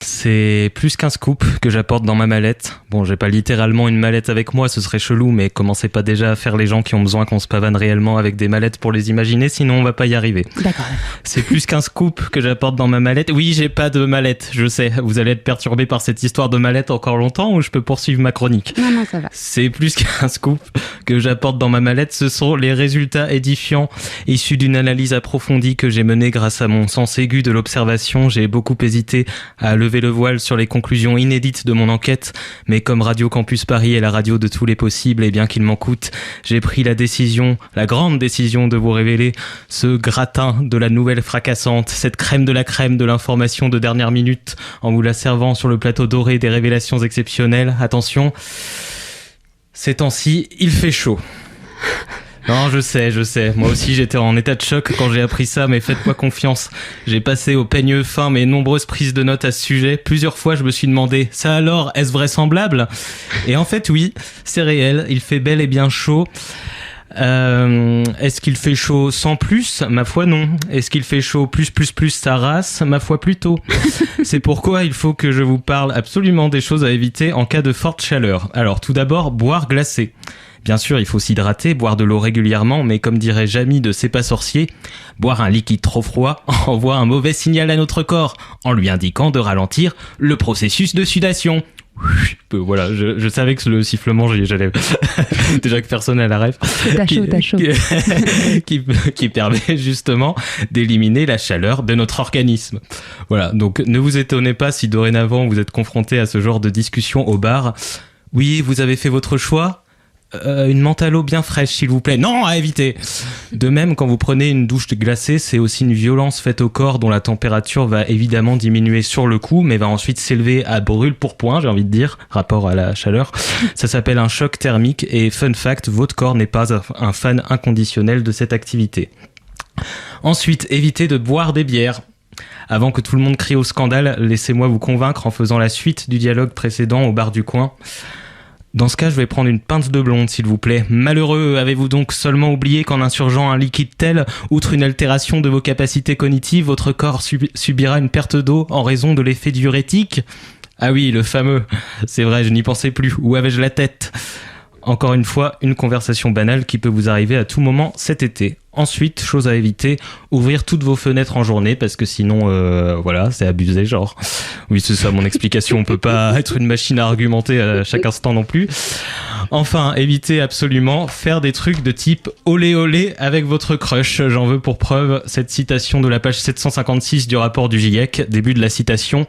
C'est plus qu'un scoop que j'apporte dans ma mallette. Bon, j'ai pas littéralement une mallette avec moi, ce serait chelou, mais commencez pas déjà à faire les gens qui ont besoin qu'on se pavane réellement avec des mallettes pour les imaginer, sinon on va pas y arriver. D'accord. C'est plus qu'un scoop que j'apporte dans ma mallette. Oui, j'ai pas de mallette, je sais. Vous allez être perturbé par cette histoire de mallette encore longtemps ou je peux poursuivre ma chronique? Non, ça va. C'est plus qu'un scoop que j'apporte dans ma mallette. Ce sont les résultats édifiants issus d'une analyse approfondie que j'ai menée grâce à mon sens aigu de l'observation. J'ai beaucoup hésité à lever le voile sur les conclusions inédites de mon enquête, mais comme Radio Campus Paris est la radio de tous les possibles, et bien qu'il m'en coûte, j'ai pris la décision, la grande décision de vous révéler ce gratin de la nouvelle fracassante, cette crème de la crème de l'information de dernière minute, en vous la servant sur le plateau doré des révélations exceptionnelles. Attention, ces temps-ci, il fait chaud. Non, je sais. Moi aussi, j'étais en état de choc quand j'ai appris ça, mais faites-moi confiance. J'ai passé au peigne fin mes nombreuses prises de notes à ce sujet. Plusieurs fois, je me suis demandé, ça alors, est-ce vraisemblable? Et en fait, oui, c'est réel. Il fait bel et bien chaud. Est-ce qu'il fait chaud sans plus? Ma foi non. Est-ce qu'il fait chaud plus sa race? Ma foi plutôt. C'est pourquoi il faut que je vous parle absolument des choses à éviter en cas de forte chaleur. Alors tout d'abord, boire glacé. Bien sûr, il faut s'hydrater, boire de l'eau régulièrement, mais comme dirait Jamy de C'est pas sorcier, boire un liquide trop froid envoie un mauvais signal à notre corps, en lui indiquant de ralentir le processus de sudation. Voilà, je savais que le sifflement, j'allais déjà que personne n'a la ref. T'as chaud. Qui permet justement d'éliminer la chaleur de notre organisme. Voilà, donc ne vous étonnez pas si dorénavant vous êtes confronté à ce genre de discussion au bar. Oui, vous avez fait votre choix ? Une menthe à l'eau bien fraîche, s'il vous plaît. Non, à éviter. De même, quand vous prenez une douche glacée, c'est aussi une violence faite au corps dont la température va évidemment diminuer sur le coup, mais va ensuite s'élever à brûle-pourpoint, j'ai envie de dire, rapport à la chaleur. Ça s'appelle un choc thermique et fun fact, votre corps n'est pas un fan inconditionnel de cette activité. Ensuite, évitez de boire des bières. Avant que tout le monde crie au scandale, laissez-moi vous convaincre en faisant la suite du dialogue précédent au bar du coin. Dans ce cas, je vais prendre une pinte de blonde, s'il vous plaît. Malheureux, avez-vous donc seulement oublié qu'en insurgeant un liquide tel, outre une altération de vos capacités cognitives, votre corps subira une perte d'eau en raison de l'effet diurétique? Ah oui, le fameux. C'est vrai, je n'y pensais plus. Où avais-je la tête? Encore une fois, une conversation banale qui peut vous arriver à tout moment cet été. Ensuite, chose à éviter, ouvrir toutes vos fenêtres en journée parce que sinon, voilà, c'est abusé, genre. Oui, c'est ça mon explication, on peut pas être une machine à argumenter à chaque instant non plus. Enfin, évitez absolument faire des trucs de type olé olé avec votre crush. J'en veux pour preuve cette citation de la page 756 du rapport du GIEC, début de la citation.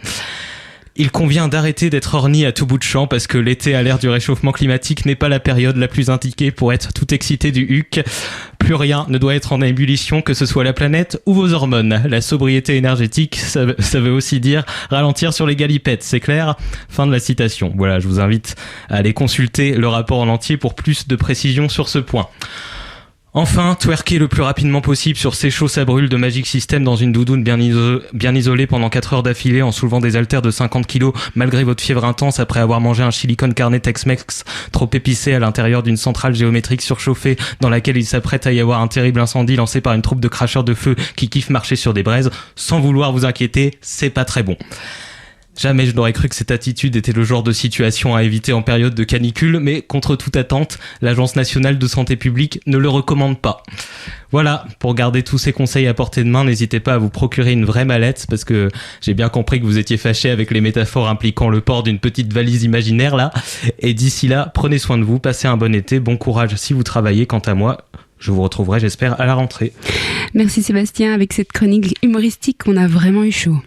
Il convient d'arrêter d'être horny à tout bout de champ parce que l'été à l'ère du réchauffement climatique n'est pas la période la plus indiquée pour être tout excité du huc. Plus rien ne doit être en ébullition, que ce soit la planète ou vos hormones. La sobriété énergétique, ça veut aussi dire ralentir sur les galipettes, c'est clair? Fin de la citation. Voilà, je vous invite à aller consulter le rapport en entier pour plus de précision sur ce point. Enfin, twerker le plus rapidement possible sur C'est chaud ça brûle de Magic System dans une doudoune bien isolée pendant 4 heures d'affilée en soulevant des haltères de 50 kilos malgré votre fièvre intense après avoir mangé un chili con carne Tex-Mex trop épicé à l'intérieur d'une centrale géométrique surchauffée dans laquelle il s'apprête à y avoir un terrible incendie lancé par une troupe de cracheurs de feu qui kiffent marcher sur des braises. Sans vouloir vous inquiéter, c'est pas très bon. Jamais je n'aurais cru que cette attitude était le genre de situation à éviter en période de canicule, mais contre toute attente, l'Agence nationale de santé publique ne le recommande pas. Voilà, pour garder tous ces conseils à portée de main, n'hésitez pas à vous procurer une vraie mallette, parce que j'ai bien compris que vous étiez fâchés avec les métaphores impliquant le port d'une petite valise imaginaire là. Et d'ici là, prenez soin de vous, passez un bon été, bon courage si vous travaillez. Quant à moi, je vous retrouverai, j'espère, à la rentrée. Merci Sébastien, avec cette chronique humoristique, on a vraiment eu chaud.